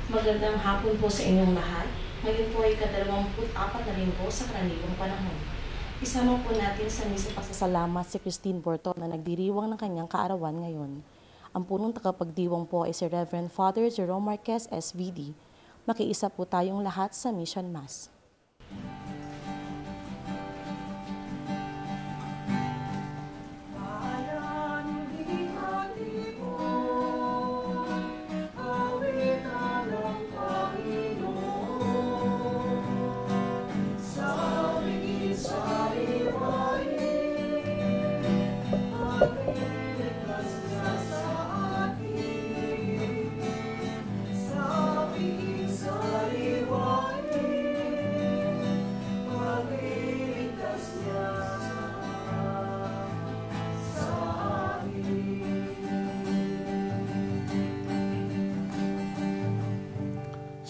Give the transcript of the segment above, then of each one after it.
Magandang hapon po sa inyong lahat. Ngayon po ay ika-24 na linggo sa karaniwang panahon. Isama po natin sa misa pasasalamat si Christine Borto na nagdiriwang ng kanyang kaarawan ngayon. Ang punong tagapagdiwang po ay si Reverend Father Jerome Marquez, SVD. Makiisa po tayong lahat sa Mission Mass.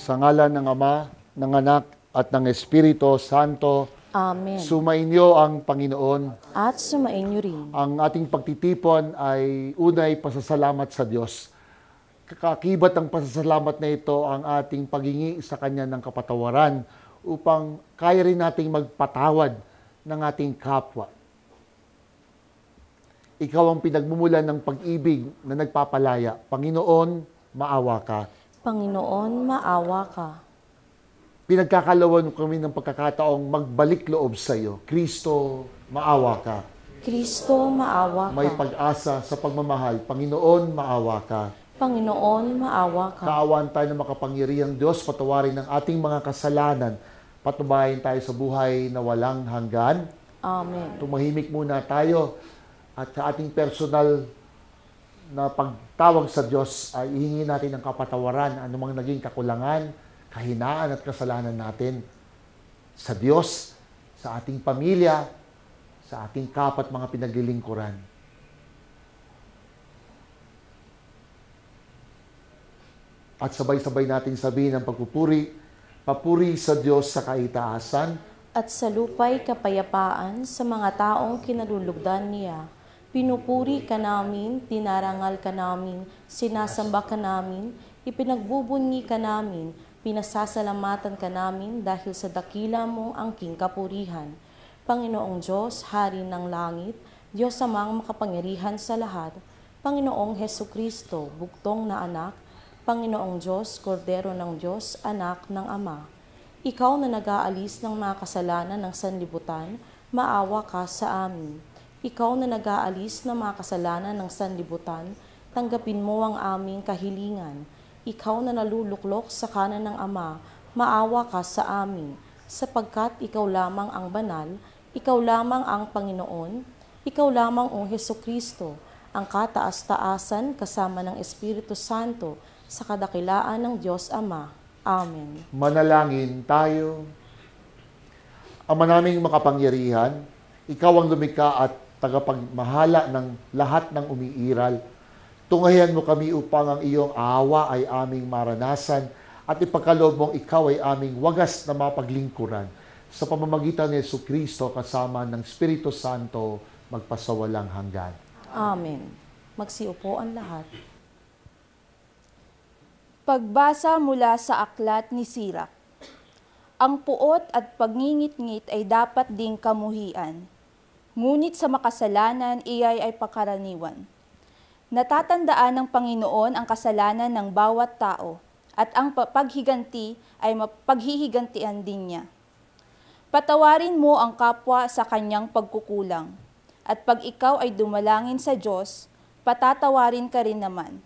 Sa ngalan ng Ama, ng Anak, at ng Espiritu Santo. Amen. Sumainyo ang Panginoon. At sumainyo rin. Ang ating pagtitipon ay unay pasasalamat sa Diyos. Kakakibat ng pasasalamat na ito ang ating paghingi sa Kanya ng kapatawaran upang kaya rin nating magpatawad ng ating kapwa. Ikaw ang pinagmumulan ng pag-ibig na nagpapalaya. Panginoon, maawa ka. Panginoon, maawa ka. Pinagkakalawan kami ng pagkakataong magbalik loob sa iyo. Kristo, maawa ka. Kristo, maawa ka. May pag-asa sa pagmamahal. Panginoon, maawa ka. Panginoon, maawa ka. Kaawaan tayo ng makapangyarihang Diyos, patawarin ng ating mga kasalanan. Patubayan tayo sa buhay na walang hanggan. Amen. Tumahimik muna tayo at sa ating personal na pagtawag sa Diyos ay ihingi natin ng kapatawaran anumang naging kakulangan, kahinaan at kasalanan natin sa Diyos, sa ating pamilya, sa ating kapwa at mga pinaglilingkuran. At sabay-sabay natin sabihin ang pagpupuri, papuri sa Diyos sa kaitaasan, at sa lupa'y kapayapaan sa mga taong kinalulugdan niya. Pinupuri ka namin, tinarangal ka namin, sinasamba ka namin, ipinagbubunyi ka namin, pinasasalamatan ka namin dahil sa dakila mong angking kapurihan. Panginoong Diyos, Hari ng Langit, Diyos amang makapangyarihan sa lahat, Panginoong Hesukristo, bugtong na anak, Panginoong Diyos, Kordero ng Diyos, anak ng Ama. Ikaw na nag-aalis ng mga kasalanan ng sanlibutan, maawa ka sa amin. Ikaw na nag-aalis ng mga kasalanan ng sanlibutan, tanggapin mo ang aming kahilingan. Ikaw na naluluklok sa kanan ng Ama, maawa ka sa amin, sapagkat ikaw lamang ang banal, ikaw lamang ang Panginoon, ikaw lamang o Hesukristo, ang kataas-taasan kasama ng Espiritu Santo sa kadakilaan ng Diyos Ama. Amen. Manalangin tayo. Ama naming makapangyarihan, ikaw ang lumikha at tagapagmahala ng lahat ng umiiral. Tunghayan mo kami upang ang iyong awa ay aming maranasan at ipagkaloob mong ikaw ay aming wagas na mapaglingkuran. Sa pamamagitan ni Jesucristo kasama ng Espiritu Santo, magpasawalang hanggan. Amen. Magsiupo ang lahat. Pagbasa mula sa aklat ni Sirak. Ang puot at pagngingit-ngit ay dapat ding kamuhian. Ngunit sa makasalanan, iyay ay pakaraniwan. Natatandaan ng Panginoon ang kasalanan ng bawat tao, at ang paghiganti ay mapaghihigantian din niya. Patawarin mo ang kapwa sa kanyang pagkukulang, at pag ikaw ay dumalangin sa Diyos, patatawarin ka rin naman.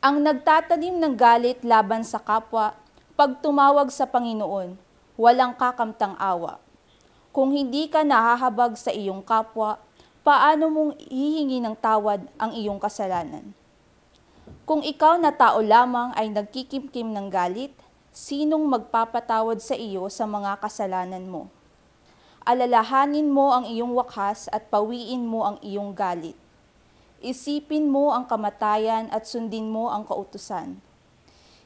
Ang nagtatanim ng galit laban sa kapwa, pag tumawag sa Panginoon, walang kakamtang awa. Kung hindi ka nahahabag sa iyong kapwa, paano mong hihingi ng tawad ang iyong kasalanan? Kung ikaw na tao lamang ay nagkikimkim ng galit, sinong magpapatawad sa iyo sa mga kasalanan mo? Alalahanin mo ang iyong wakas at pawiin mo ang iyong galit. Isipin mo ang kamatayan at sundin mo ang kautusan.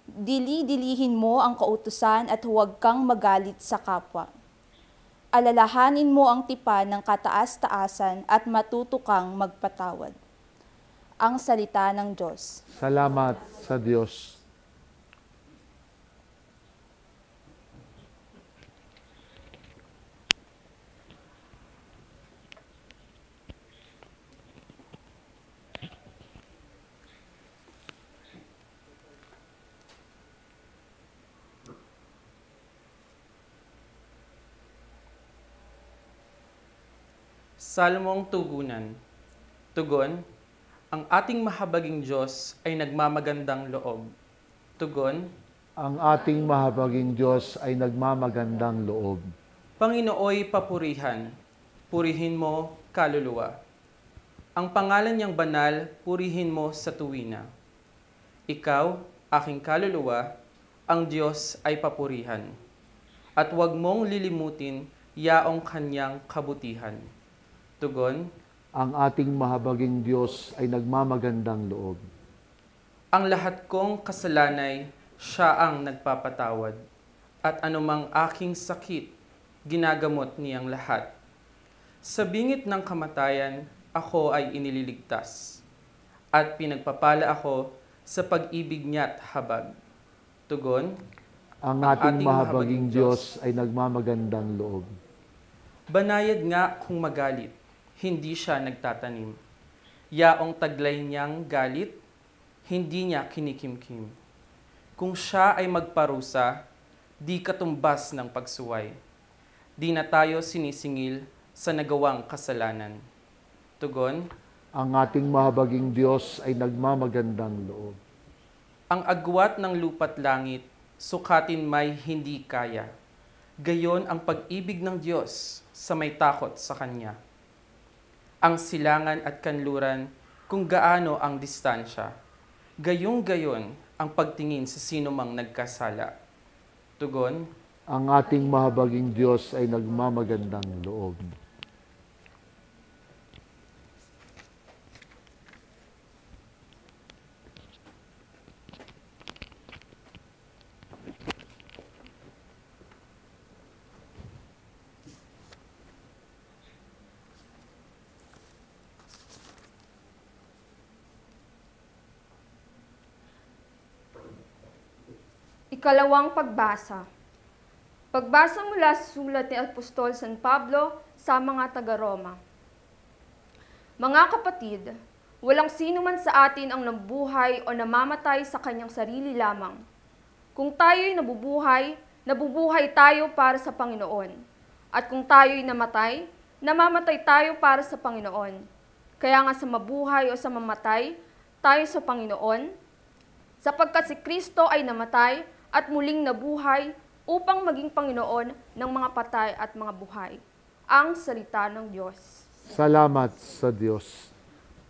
Dili-dilihin mo ang kautusan at huwag kang magalit sa kapwa. Alalahanin mo ang tipan ng kataas-taasan at matuto kang magpatawad. Ang salita ng Diyos. Salamat sa Diyos. Salmong Tugunan. Tugon, ang ating mahabaging Diyos ay nagmamagandang loob. Tugon, Ang ating mahabaging Diyos ay nagmamagandang loob. Panginooy papurihan, purihin mo kaluluwa. Ang pangalan niyang banal, purihin mo sa tuwina. Ikaw, aking kaluluwa, ang Diyos ay papurihan. At huwag mong lilimutin yaong kanyang kabutihan. Tugon, Ang ating mahabaging Diyos ay nagmamagandang loob. ang lahat kong kasalanay, siya ang nagpapatawad. At anumang aking sakit, ginagamot niyang lahat. Sa bingit ng kamatayan, ako ay inililigtas. At pinagpapala ako sa pag-ibig niya't habag. Tugon, Ang ating mahabaging Diyos ay nagmamagandang loob. banayad nga kung magalit, hindi siya nagtatanim. Yaong taglay niyang galit, hindi niya kinikimkim. Kung siya ay magparusa, di katumbas ng pagsuway. Di na tayo sinisingil sa nagawang kasalanan. Tugon, Ang ating mahabaging Diyos ay nagmamagandang loob. ang agwat ng lupa't langit, sukatin may hindi kaya. Gayon ang pag-ibig ng Diyos sa may takot sa Kanya. Ang silangan at kanluran kung gaano ang distansya. Gayong-gayon ang pagtingin sa sino mang nagkasala. Tugon, Ang ating mahabaging Diyos ay nagmamagandang loob. Ikalawang pagbasa. Pagbasa mula sa sulat ni Apostol San Pablo sa mga taga-Roma. Mga kapatid, walang sino man sa atin ang nabubuhay o namamatay sa kanyang sarili lamang. Kung tayo'y nabubuhay, nabubuhay tayo para sa Panginoon. At kung tayo'y namatay, namamatay tayo para sa Panginoon. Kaya nga sa mabuhay o sa mamatay, tayo sa Panginoon, sapagkat si Kristo ay namatay at muling nabuhay upang maging Panginoon ng mga patay at mga buhay. Ang salita ng Diyos. Salamat sa Diyos.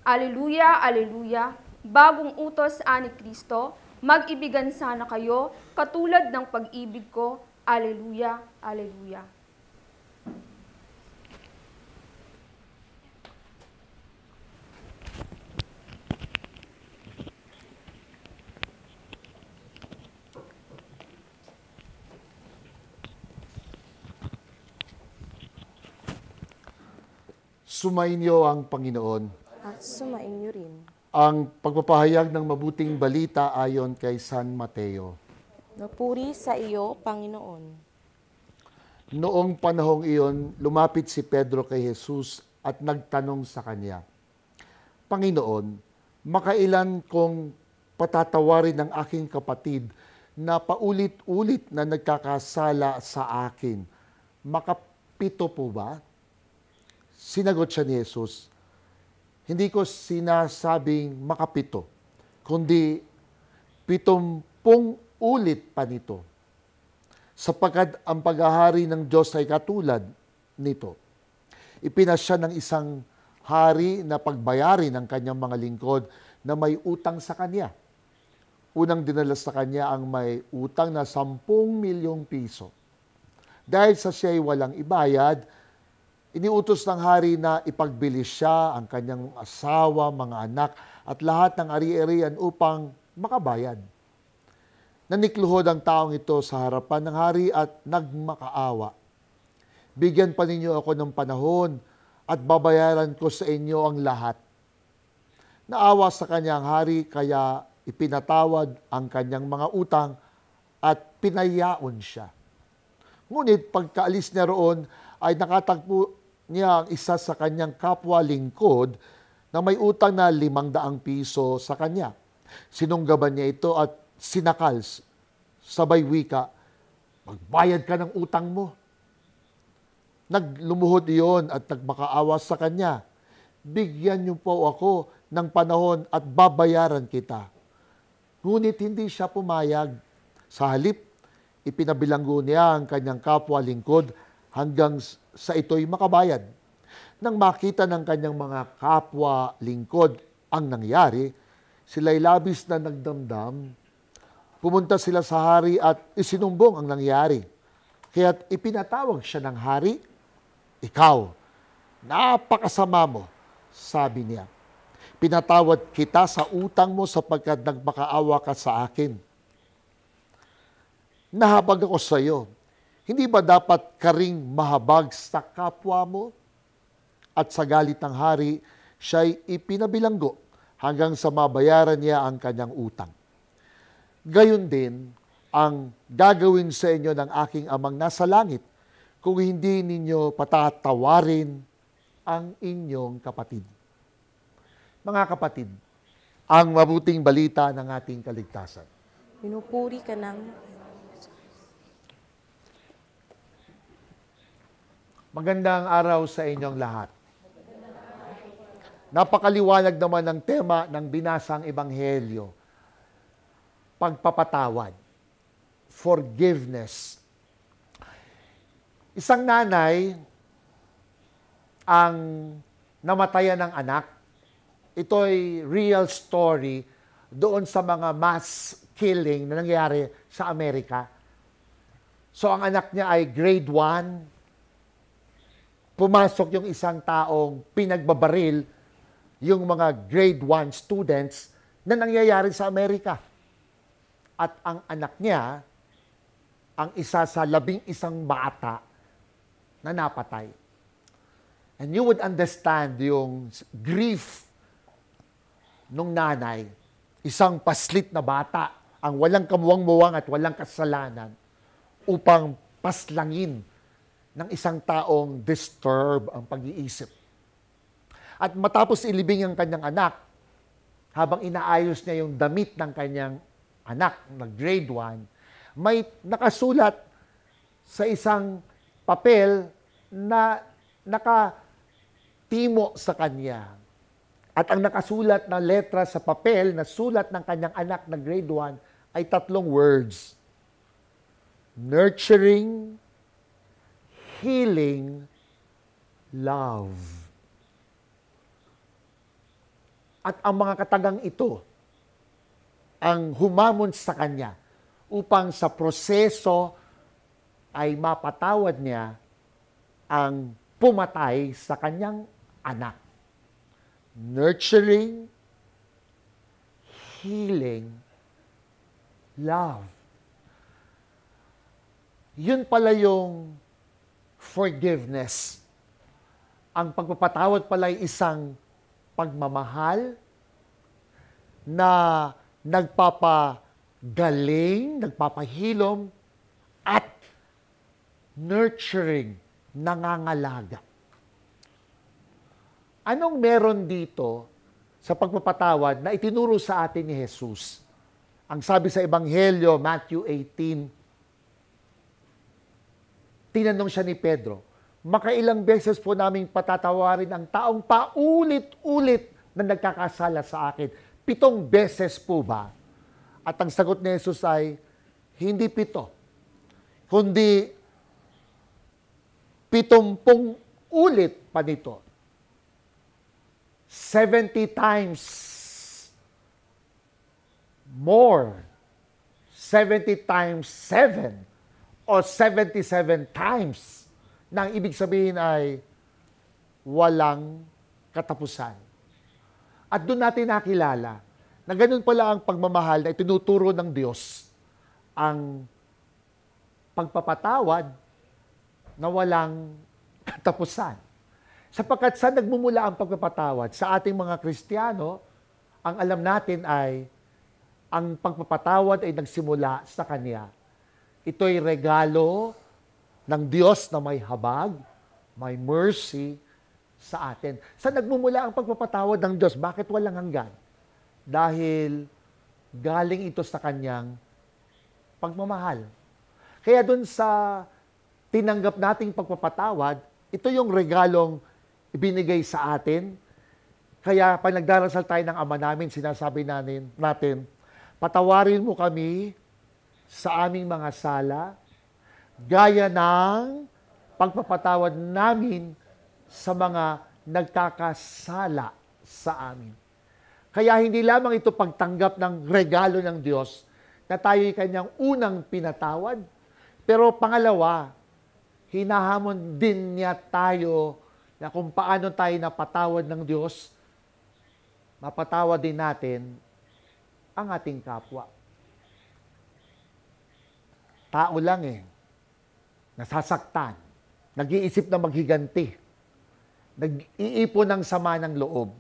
Aleluya, aleluya. Bagong utos ani Kristo, mag-ibigan sana kayo katulad ng pag-ibig ko. Aleluya, aleluya. Sumainyo ang Panginoon. At sumainyo rin. Ang pagpapahayag ng mabuting balita ayon kay San Mateo. Napuri sa iyo, Panginoon. Noong panahong iyon, lumapit si Pedro kay Jesus at nagtanong sa kanya, Panginoon, makailan kong patatawarin ng aking kapatid na paulit-ulit na nagkakasala sa akin? Makapito po ba? Sinagot siya ni Jesus, hindi ko sinasabing makapito, kundi 70 ulit pa nito. Sapagkat ang paghahari ng Diyos ay katulad nito. Ipinasya ng isang hari na pagbayarin ang kanyang mga lingkod na may utang sa kanya. Unang dinala sa kanya ang may utang na 10 milyong piso. Dahil sa siya ay walang ibayad, iniutos ng hari na ipagbilis siya, ang kanyang asawa, mga anak, at lahat ng ari-arian upang makabayad. Nanikluhod ang taong ito sa harapan ng hari at nagmakaawa. Bigyan pa ninyo ako ng panahon at babayaran ko sa inyo ang lahat. Naawa sa kanyang hari kaya ipinatawad ang kanyang mga utang at pinayaon siya. Ngunit pagkaalis niya roon ay nakatagpo niya ang isa sa kanyang kapwa lingkod na may utang na 500 piso sa kanya. Sinunggaban niya ito at sinakal, sabay wika, magbayad ka ng utang mo. naglumuhod iyon at nagmakaawa sa kanya. Bigyan niyo po ako ng panahon at babayaran kita. Ngunit hindi siya pumayag. Sa halip, ipinabilanggo niya ang kanyang kapwa lingkod hanggang sa ito'y makabayad. Nang makita ng kanyang mga kapwa lingkod ang nangyari, sila'y labis na nagdamdam. Pumunta sila sa hari at isinumbong ang nangyari. Kaya't ipinatawag siya ng hari. Ikaw, napakasama mo, sabi niya. Pinatawad kita sa utang mo sapagkat nagmakaawa ka sa akin. Nahabag ako sa iyo. Hindi ba dapat ka ring mahabag sa kapwa mo? At sa galit ng hari, siya'y ipinabilanggo hanggang sa mabayaran niya ang kanyang utang. Gayon din ang gagawin sa inyo ng aking amang nasa langit kung hindi ninyo patatawarin ang inyong kapatid. Mga kapatid, ang mabuting balita ng ating kaligtasan. Pinupuri ka namin. Magandang araw sa inyong lahat. Napakaliwanag naman ng tema ng binasang ebanghelyo. Pagpapatawad. Forgiveness. Isang nanay ang namatayan ng anak. Ito'y real story doon sa mga mass killing na nangyari sa Amerika. So ang anak niya ay grade 1. Pumasok yung isang taong pinagbabaril yung mga grade 1 students na nangyayari sa Amerika. At ang anak niya, ang isa sa 11 bata na napatay. And you would understand yung grief nung nanay, isang paslit na bata, ang walang kamuwang-muwang at walang kasalanan, upang paslangin ng isang taong disturb ang pag-iisip. At matapos ilibing ang kanyang anak, habang inaayos niya yung damit ng kanyang anak na grade 1, may nakasulat sa isang papel na nakatimo sa kanya. At ang nakasulat na letra sa papel na sulat ng kanyang anak na grade 1 ay 3 words. Nurturing, healing, love. At ang mga katagang ito ang humamon sa kanya upang sa proseso ay mapatawad niya ang pumatay sa kanyang anak. Nurturing, healing, love. Yun pala yung forgiveness. Ang pagpapatawad pala ay isang pagmamahal na nagpapagaling, nagpapahilom, at nurturing, nangangalaga. Anong meron dito sa pagpapatawad na itinuro sa atin ni Jesus? Ang sabi sa Ebanghelyo, Matthew 18, tinanong siya ni Pedro, makailang beses po naming patatawarin ang taong paulit-ulit na nagkakasala sa akin? 7 beses po ba? At ang sagot ni Jesus ay, hindi 7, kundi 70 ulit pa nito. 70 times more. 70 times 7 o 77 times na ang ibig sabihin ay walang katapusan. At doon natin nakilala na ganun pala ang pagmamahal na itinuturo ng Diyos, ang pagpapatawad na walang katapusan. Sapagkat saan nagmumula ang pagpapatawad? Sa ating mga Kristiyano, ang alam natin ay ang pagpapatawad ay nagsimula sa Kanya. Ito'y regalo ng Diyos na may habag, may mercy sa atin. Saan nagmumula ang pagpapatawad ng Diyos? Bakit walang hanggan? Dahil galing ito sa Kanyang pagmamahal. Kaya dun sa tinanggap nating pagpapatawad, Ito yung regalong ibinigay sa atin. Kaya pag nagdarasal tayo ng Ama namin, sinasabi natin, patawarin mo kami sa aming mga sala, gaya ng pagpapatawad namin sa mga nagkakasala sa amin. Kaya hindi lamang ito pagtanggap ng regalo ng Diyos na tayo'y kanyang unang pinatawad, pero pangalawa, hinahamon din niya tayo na kung paano tayo napatawad ng Diyos, mapatawad din natin ang ating kapwa. Tao lang nasasaktan, nag-iisip na maghiganti, nag-iipon ng sama ng loob.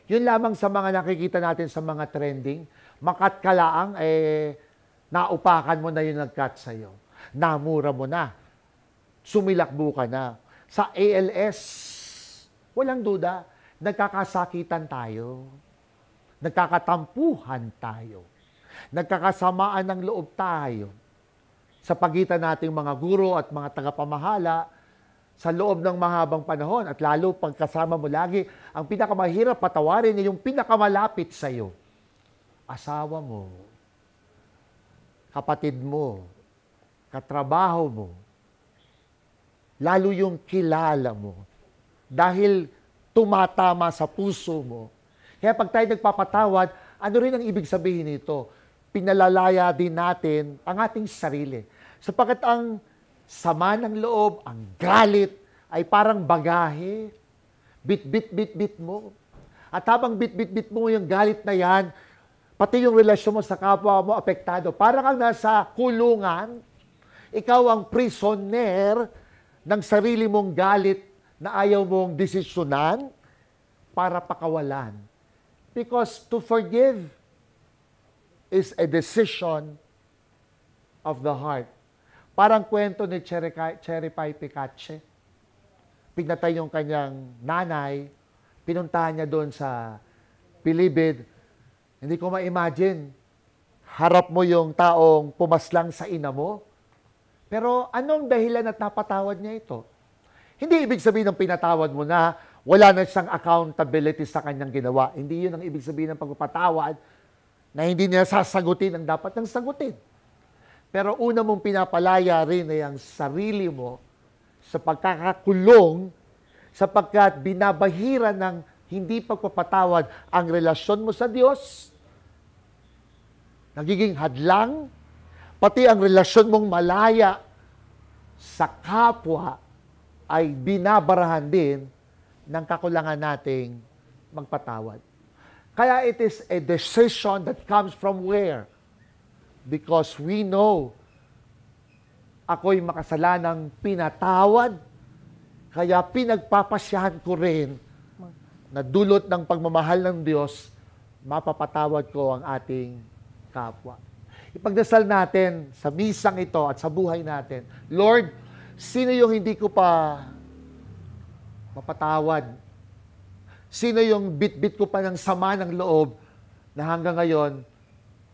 Yun lamang sa mga nakikita natin sa mga trending, makat ka laang, naupakan mo na yung nag-cut sa'yo. Namura mo na. Sumilakbo ka na. Sa ALS, walang duda, nagkakasakitan tayo. Nagkakatampuhan tayo. Nagkakasamaan ng loob tayo. Sa pagitan nating mga guro at mga tagapamahala, sa loob ng mahabang panahon, at lalo pagkasama mo lagi, ang pinakamahirap patawarin ay yung pinakamalapit sa iyo. Asawa mo, kapatid mo, katrabaho mo, lalo yung kilala mo, dahil tumatama sa puso mo. Kaya pag tayo nagpapatawad, ano rin ang ibig sabihin nito? Pinalalaya din natin ang ating sarili. Sapagkat ang sama ng loob, ang galit, ay parang bagahe. Bit mo. At habang bit mo yung galit na yan, pati yung relasyon mo sa kapwa mo apektado. Parang kang nasa kulungan, ikaw ang prisoner ng sarili mong galit na ayaw mong desisyonan para pakawalan. Because to forgive is a decision of the heart. Parang kwento ni Cherry Pie Picache. Pinatay yung kanyang nanay, pinuntahan niya doon sa Bilibid. Hindi ko ma-imagine, harap mo yung taong pumaslang sa ina mo. Pero anong dahilan at napatawad niya ito? Hindi ibig sabihin ng pinatawad mo na wala na siyang accountability sa kanyang ginawa. Hindi yun ang ibig sabihin ng pagpapatawad na hindi niya sasagutin ang dapat niyang sagutin. Pero una mong pinapalaya rin ay ang sarili mo sa pagkakakulong sapagkat binabahira ng hindi pagpapatawad ang relasyon mo sa Diyos. Nagiging hadlang, pati ang relasyon mong malaya sa kapwa ay binabarahan din ng kakulangan nating magpatawad. Kaya it is a decision that comes from where? Because we know ako'y makasalanang pinatawad, kaya pinagpapasyahan ko rin na dulot ng pagmamahal ng Diyos, mapapatawad ko ang ating kapwa. Ipagdasal natin sa misang ito at sa buhay natin, Lord, sino yung hindi ko pa mapatawad? Sino yung bit-bit ko pa ng sama ng loob na hanggang ngayon,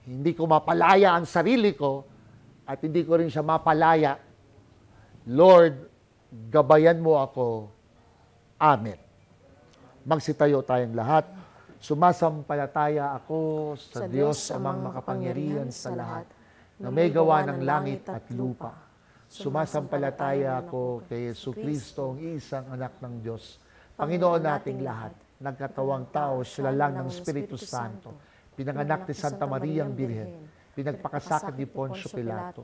hindi ko mapalaya ang sarili ko at hindi ko rin siya mapalaya. Lord, gabayan mo ako. Amen. Magsitayo tayong lahat. Sumasampalataya ako sa Diyos amang makapangyarihan sa lahat, na may gawa ng langit at lupa. Sumasampalataya ako kay Jesucristo, ang isang anak ng Diyos, Panginoon nating lahat, nagkatawang tao, sila lang ng Espiritu Santo, pinanganak ni Santa Maria ang Birhen, pinagpakasakit ni Poncio Pilato,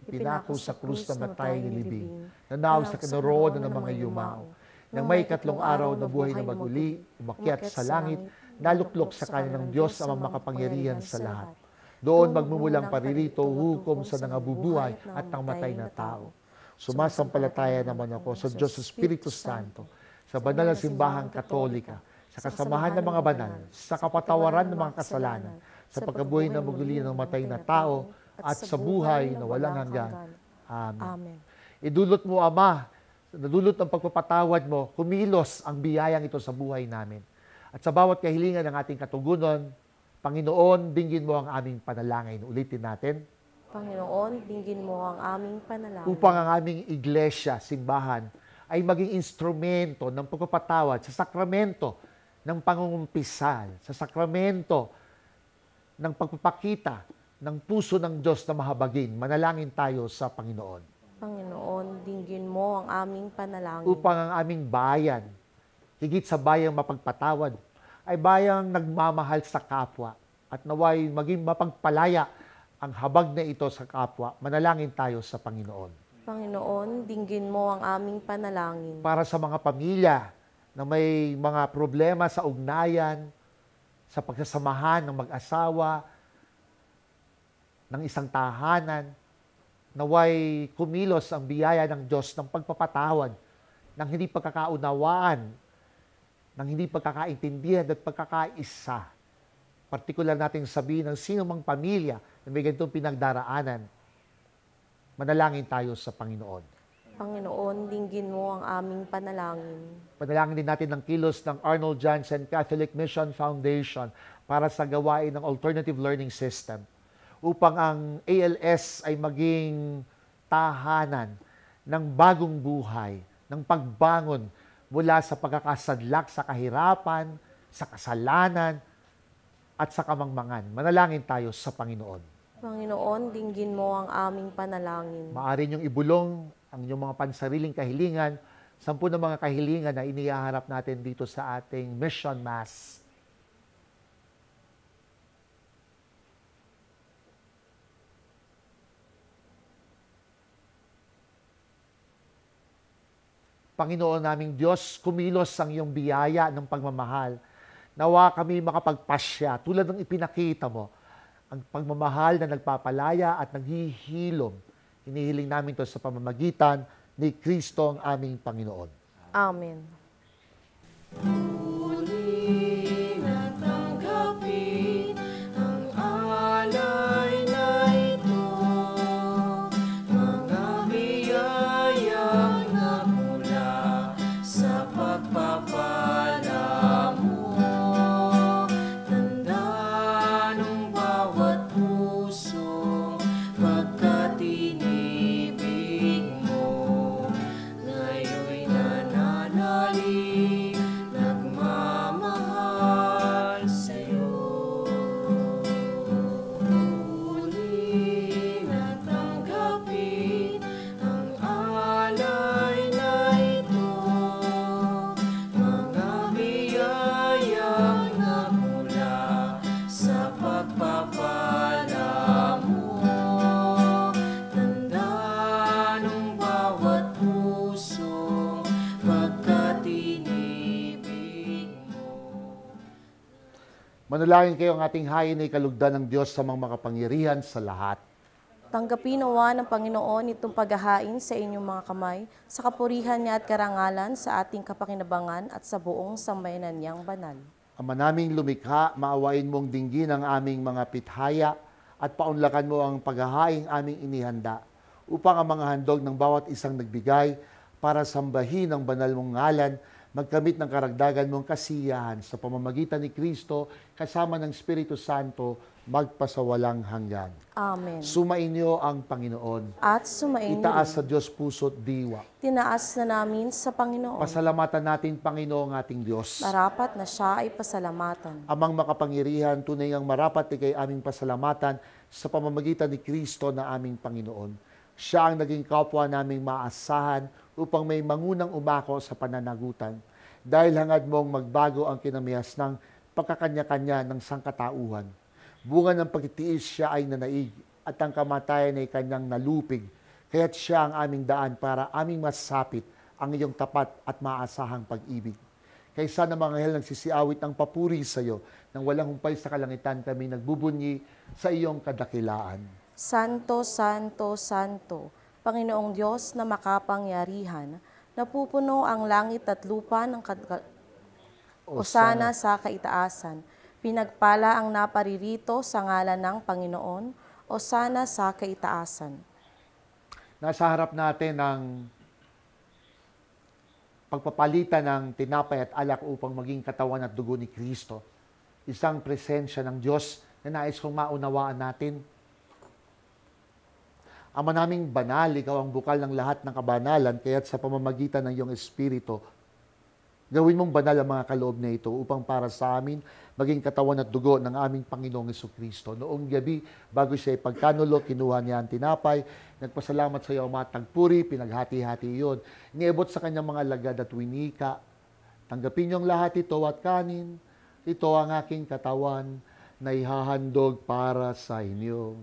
pinako sa krus na matay nilibing, nanaw sa kinaroonan ng mga yumao, nang may 3 araw na buhay na maguli, umakyat sa langit, naluklok sa kanan ng Diyos ang makapangyarihan sa lahat. Doon magmumulang paririto, hukom sa nangabubuhay at namatay na tao. Sumasampalataya naman ako sa Diyos Espiritu Santo, sa banal na simbahang Katolika, sa kasamahan ng mga banal, sa kapatawaran ng mga kasalanan, sa pagkabuhay na maguli ng matay na tao, at sa buhay na walang hanggan. Amen. Idulot mo, Ama, nadulot ng pagpapatawad mo, kumilos ang biyayang ito sa buhay namin. At sa bawat kahilingan ng ating katugunan, Panginoon, dinggin mo ang aming panalangin. Ulitin natin. Panginoon, dinggin mo ang aming panalangin. Upang ang aming iglesia, simbahan, ay maging instrumento ng pagpapatawad sa sakramento ng pangungumpisal, sa sakramento ng pagpapakita ng puso ng Diyos na mahabagin. Manalangin tayo sa Panginoon. Panginoon, dinggin mo ang aming panalangin. Upang ang aming bayan, higit sa bayang mapagpatawad, ay bayang nagmamahal sa kapwa at naway maging mapagpalaya ang habag na ito sa kapwa. Manalangin tayo sa Panginoon. Panginoon, dinggin mo ang aming panalangin. Para sa mga pamilya na may mga problema sa ugnayan, sa pagsasamahan ng mag-asawa, ng isang tahanan, naway kumilos ang biyaya ng Diyos ng pagpapatawad, ng hindi pagkakaunawaan, ng hindi pagkakaintindihan at pagkakaisa. Partikular natin sabihin ng sino mang pamilya na may ganitong pinagdaraanan, manalangin tayo sa Panginoon. Panginoon, dinggin mo ang aming panalangin. Panalangin din natin ng kilos ng Arnold Janssen Catholic Mission Foundation para sa gawain ng Alternative Learning System upang ang ALS ay maging tahanan ng bagong buhay, ng pagbangon mula sa pagkakasadlak sa kahirapan, sa kasalanan, at sa kamangmangan. Manalangin tayo sa Panginoon. Panginoon, dinggin mo ang aming panalangin. Maaari niyong ibulong ang inyong mga pansariling kahilingan, 10 na mga kahilingan na inihaharap natin dito sa ating Mission Mass. Panginoon naming Diyos, kumilos ang iyong biyaya ng pagmamahal. Nawa kami makapagpasya tulad ng ipinakita mo, ang pagmamahal na nagpapalaya at naghihilom. Hinihiling namin ito sa pamamagitan ni Kristo ang aming Panginoon. Amen. Manalangin kayo ang ating hayin ay kalugdan ng Diyos sa mga makapangyarihan sa lahat. Tanggapin nawa ng Panginoon itong paghahain sa inyong mga kamay, sa kapurihan niya at karangalan sa ating kapakinabangan at sa buong sambayanan niyang banal. Ama naming lumikha, maawain mong dinggin ang aming mga pithaya at paunlakan mo ang paghahaing aming inihanda upang ang mga handog ng bawat isang nagbigay para sambahin ang banal mong ngalan, magkamit ng karagdagan mong kasiyahan sa pamamagitan ni Kristo kasama ng Espiritu Santo magpasawalang hanggan. Amen. Sumainyo ang Panginoon. At sumainyo Itaas rin. sa Diyos puso't diwa. Tinaas na namin sa Panginoon. Pasalamatan natin, Panginoong ating Diyos. Marapat na siya ay pasalamatan. Amang makapangyarihan, tunay ang marapat ikay aming pasalamatan sa pamamagitan ni Kristo na aming Panginoon. Siya ang naging kapwa naming maasahan upang may mangunang umako sa pananagutan. Dahil hangad mong magbago ang kinamihas ng pagkakanya-kanya ng sangkatauhan. Bunga ng pagtitiis siya ay nanaig at ang kamatayan ay kanyang nalupig. Kaya't siya ang aming daan para aming masapit ang iyong tapat at maasahang pag-ibig. Kaysa na mga anghel nagsisiawit ng papuri sa iyo, nang walang humpay sa kalangitan kami nagbubunyi sa iyong kadakilaan. Santo, Santo, Santo, Panginoong Diyos na makapangyarihan, napupuno ang langit at lupa ng Osana sa kaitaasan. Pinagpala ang naparirito sa ngalan ng Panginoon, Osana sa kaitaasan. Nasa harap natin ang pagpapalitan ng tinapay at alak upang maging katawan at dugo ni Kristo. Isang presensya ng Diyos na nais kong maunawaan natin. Ama naming banal, ikaw ang bukal ng lahat ng kabanalan, kaya't sa pamamagitan ng iyong Espiritu, gawin mong banal ang mga kaloob na ito upang para sa amin maging katawan at dugo ng aming Panginoong Jesucristo. Noong gabi, bago siya ipagkanulo, kinuha niya ang tinapay, nagpasalamat sa iyo, matagpuri, pinaghati-hati iyon. Iniabot sa kanyang mga alagad at winika, tanggapin niyong lahat ito at kanin. Ito ang aking katawan na ihahandog para sa inyo.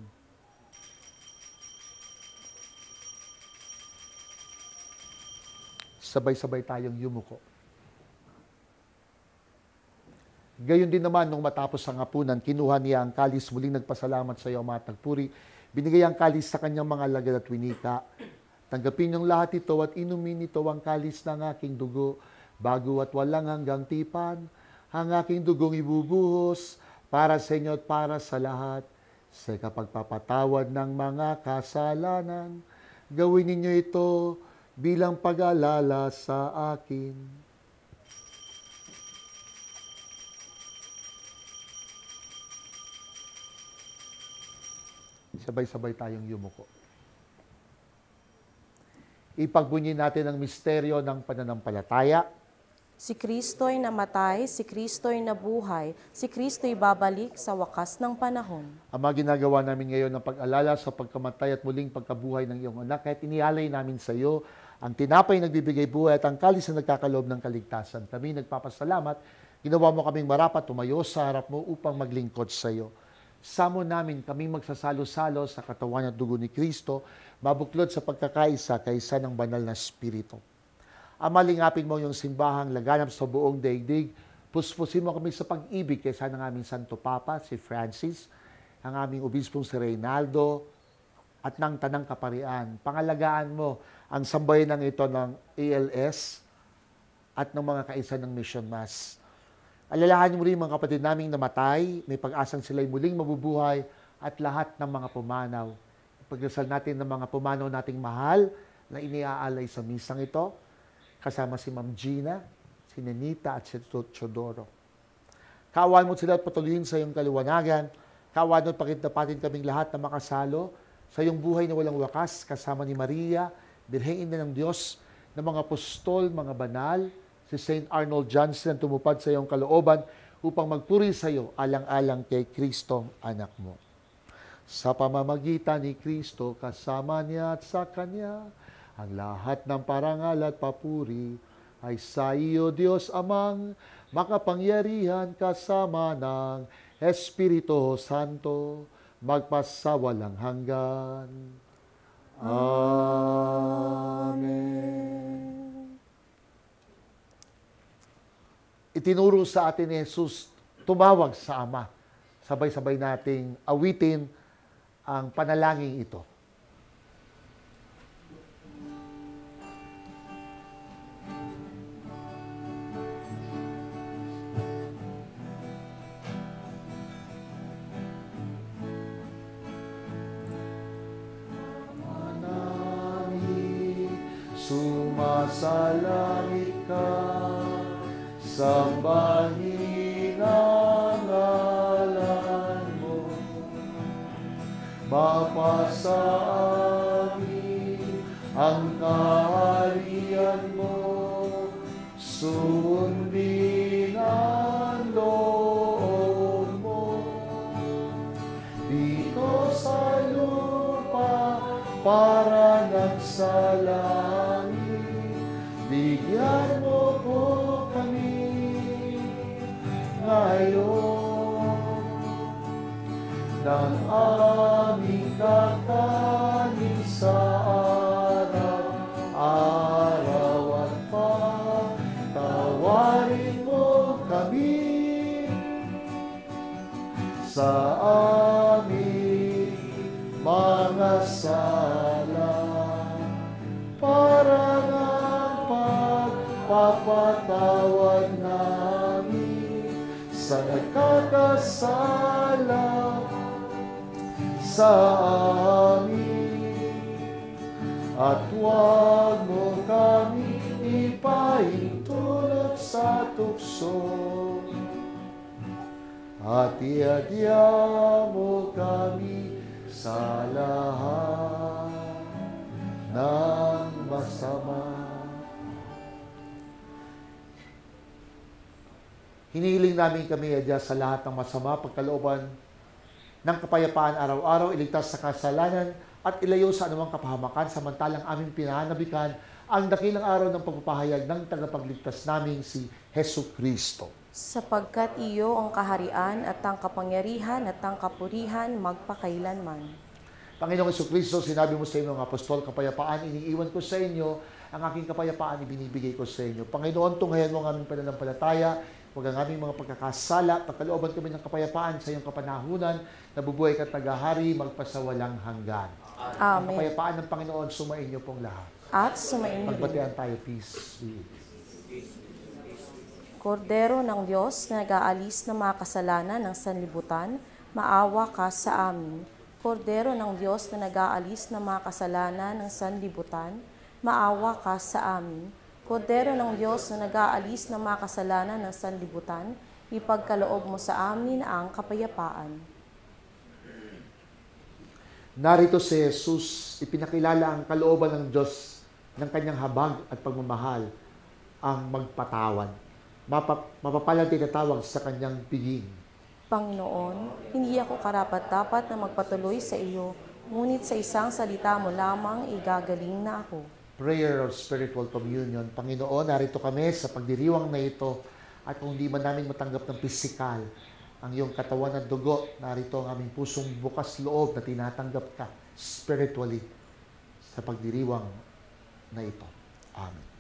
Sabay-sabay tayong yumuko. Gayon din naman, nung matapos ang hapunan, kinuha niya ang kalis, muling nagpasalamat sa iyo, matagpuri. Binigay ang kalis sa kanyang mga alagad at winika. Tanggapin niyong lahat ito at inumin ito ang kalis ng aking dugo, bago at walang hanggang tipan. Ang aking dugong ibubuhos para sa inyo at para sa lahat, sa kapagpapatawad ng mga kasalanan. Gawin ninyo ito bilang pag-alala sa akin. Sabay-sabay tayong yumuko. Ipagbunyi natin ang misteryo ng pananampalataya. Si Kristo'y namatay, si Kristo'y nabuhay, si Kristo'y babalik sa wakas ng panahon. Ama, ginagawa namin ngayon ng pag-alala sa pagkamatay at muling pagkabuhay ng iyong anak, kahit inialay namin sa iyo ang tinapay nagbibigay buhay at ang kalis na nagkakaloob ng kaligtasan. Kami nagpapasalamat, ginawa mo kaming marapat tumayo sa harap mo upang maglingkod sa iyo. Samo namin kaming magsasalo-salo sa katawan at dugo ni Kristo, mabuklod sa pagkakaisa kaysa ng banal na Espiritu. Ama, lingapin mo yung simbahang laganap sa buong daigdig. Puspusin mo kami sa pag-ibig kaysa ng aming Santo Papa, si Francis, ang aming Obispong si Reynaldo, at ng Tanang Kaparian. Pangalagaan mo ang sambayanang ito ng ALS at ng mga kaisa ng Mission Mass. Alalahanin mo rin mga kapatid naming namatay, may pag-asang sila'y muling mabubuhay, at lahat ng mga pumanaw. Ipagdasal natin ng mga pumanaw nating mahal na iniaalay sa misang ito, kasama si Ma'am Gina, si Nenita at si Teodoro. Kaawaan mo sila at patuloyin sa iyong kaliwanagan. Kaawaan mo at pakintapatin kaming lahat na makasalo sa iyong buhay na walang wakas, kasama ni Maria, Birheng Ina ng Diyos, ng mga apostol, mga banal, si St. Arnold Johnson, tumupad sa iyong kalooban upang magpuri sa iyo alang-alang kay Kristong anak mo. Sa pamamagitan ni Kristo, kasama niya at sa Kanya, ang lahat ng parangal at papuri ay sa iyo, Diyos Amang makapangyarihan, kasama ng Espiritu Santo, magpasawalang hanggan. Amen. Itinuro sa atin ni Jesus, tumawag sa Ama. Sabay-sabay nating awitin ang panalangin ito. Sumasalangit ka, sambahin ang ngalan mo. Mapasa amin ang kaharian mo, sundin ang loob mo. Dito sa lupa para nagsalang, bigyan mo po kami ngayon ng aming kakanin sa araw-araw at patawarin mo kami sa aming mga sala para papatawad namin sa nagkakasala sa amin, at huwag mo kami ipahintulot sa tukso, at iadya mo kami sa lahat. ng masama. Hinihiling namin kami, Diyos, sa lahat ng masama, pagkalooban ng kapayapaan araw-araw, iligtas sa kasalanan at ilayo sa anumang kapahamakan, samantalang aming pinahanabikan ang dakilang araw ng pagpapahayag ng tagapagligtas naming si Hesus Kristo. Sapagkat iyo ang kaharian at ang kapangyarihan at ang kapurihan magpakailanman. Panginoong Jesucristo, sinabi mo sa inyong apostol, kapayapaan iniiwan ko sa inyo, ang aking kapayapaan ibinibigay ko sa inyo. Panginoon, tunghayan mo ang aming pananampalataya, huwag ang aming mga pagkakasala, pagkalooban kami ng kapayapaan sa iyong kapanahunan, nabubuhay ka at nagahari, magpasawalang hanggan. Ang Amen. kapayapaan ng Panginoon, sumain niyo pong lahat. At sumainyo rin. Magbatian tayo, peace be with you. Kordero ng Diyos na nag-aalis ng mga kasalanan ng sanlibutan, maawa ka sa amin. Kordero ng Diyos na nag-aalis ng mga kasalanan ng sanlibutan, maawa ka sa amin. Kordero ng Diyos na nag-aalis ng mga kasalanan ng sanlibutan, ipagkaloob mo sa amin ang kapayapaan. Narito si Jesus, ipinakilala ang kalooban ng Diyos ng kanyang habag at pagmamahal, ang magpatawad. Mapapalang tinatawag sa kanyang piging. Panginoon, hindi ako karapat-dapat na magpatuloy sa iyo, ngunit sa isang salita mo lamang igagaling na ako. Prayer of Spiritual Communion. Panginoon, narito kami sa pagdiriwang na ito at kung di man namin matanggap ng pisikal ang iyong katawan at dugo, narito ang aming pusong bukas loob na tinatanggap ka spiritually sa pagdiriwang na ito. Amen.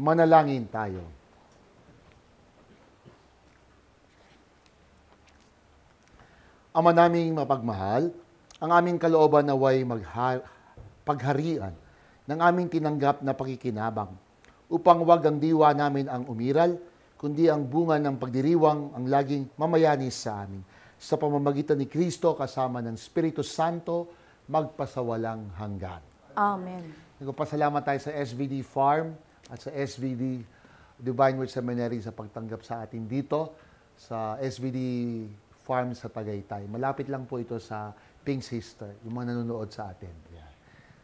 Manalangin tayo. Ama naming mapagmahal, ang aming kalooban naway pagharian ng aming tinanggap na pakikinabang upang wag ang diwa namin ang umiral, kundi ang bunga ng pagdiriwang ang laging mamayani sa amin. Sa pamamagitan ni Kristo kasama ng Espiritu Santo, magpasawalang hanggan. Amen. Nagpapasalamat tayo sa SVD Farm at sa SVD Divine Word Seminary sa pagtanggap sa atin dito sa SVD Farm sa Tagaytay. Malapit lang po ito sa Pink Sister, yung mga nanonood sa atin. Yan.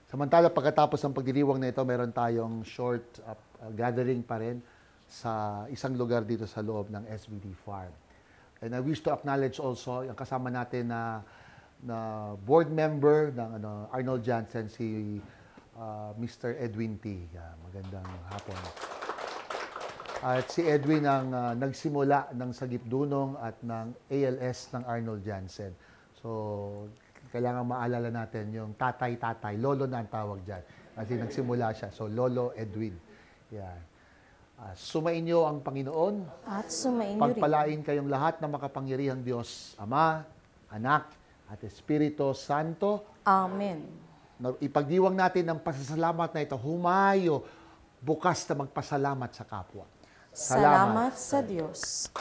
Samantala, pagkatapos ng pagdiriwang na ito, meron tayong short gathering pa rin sa isang lugar dito sa loob ng SVD Farm. And I wish to acknowledge also yung kasama natin na board member ng Arnold Jansen, si Mr. Edwin T. Magandang hapon. At si Edwin ang nagsimula ng Sagip-Dunong at ng ALS ng Arnold Jansen. So, kailangan maalala natin yung tatay-tatay, lolo na ang tawag dyan. Kasi nagsimula siya. So, Lolo Edwin. Yan. Sumainyo ang Panginoon. At sumainyo rin. Pagpalain kayong lahat ng makapangyarihang Diyos, Ama, Anak, at Espiritu Santo. Amen. Ipagdiwang natin ang pasasalamat na ito, humayo, bukas na magpasalamat sa kapwa. Salamat sa Diyos.